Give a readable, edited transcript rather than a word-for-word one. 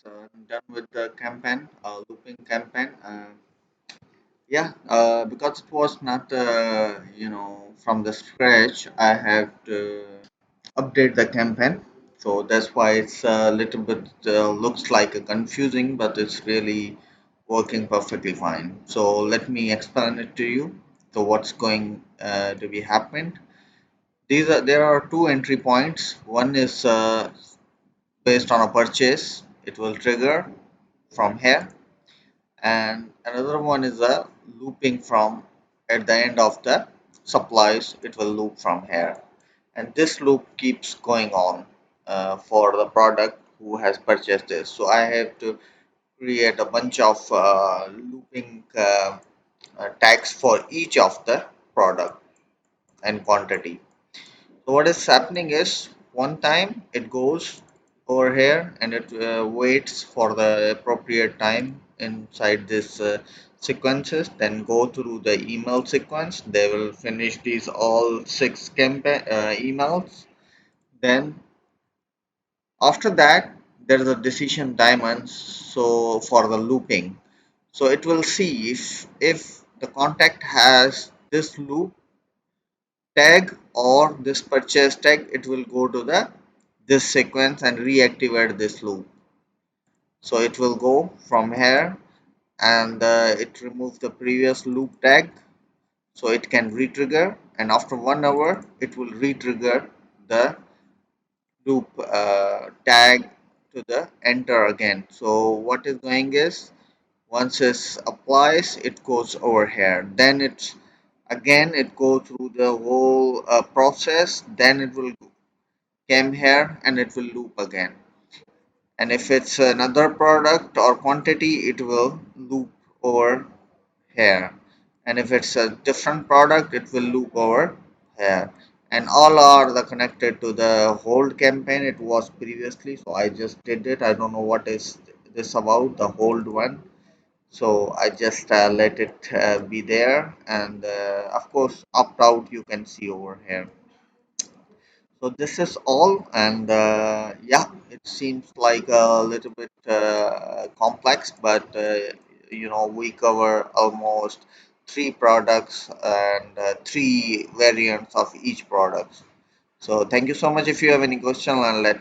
So I'm done with the campaign, looping campaign. Yeah, because it was not, from the scratch, I have to update the campaign. So that's why it's a little bit looks like a confusing, but it's really working perfectly fine. So let me explain it to you. So what's going to be happened? There are two entry points. One is based on a purchase. It will trigger from here, and another one is a looping from at the end of the supplies. It will loop from here, and this loop keeps going on for the product who has purchased this. So I have to create a bunch of looping tags for each of the product and quantity. So what is happening is one time it goes over here and it waits for the appropriate time inside this sequences, then go through the email sequence. They will finish these all six campaign emails. Then after that there is a decision diamond, so for the looping. So it will see if the contact has this loop tag or this purchase tag, it will go to the this sequence and reactivate this loop. So it will go from here, and it removes the previous loop tag, so it can retrigger, and after 1 hour it will retrigger the loop tag to the enter again. So what is going is, once it applies, it goes over here, then it's again it go through the whole process, then it will come here and it will loop again. And if it's another product or quantity, it will loop over here. And if it's a different product, it will loop over here. And all are the connected to the hold campaign it was previously. So I just did it. I don't know what is this about, the hold one. So I just let it be there, and of course opt out you can see over here. So this is all, and yeah, it seems like a little bit complex, but we cover almost three products and three variants of each product. So thank you so much. If you have any question, and let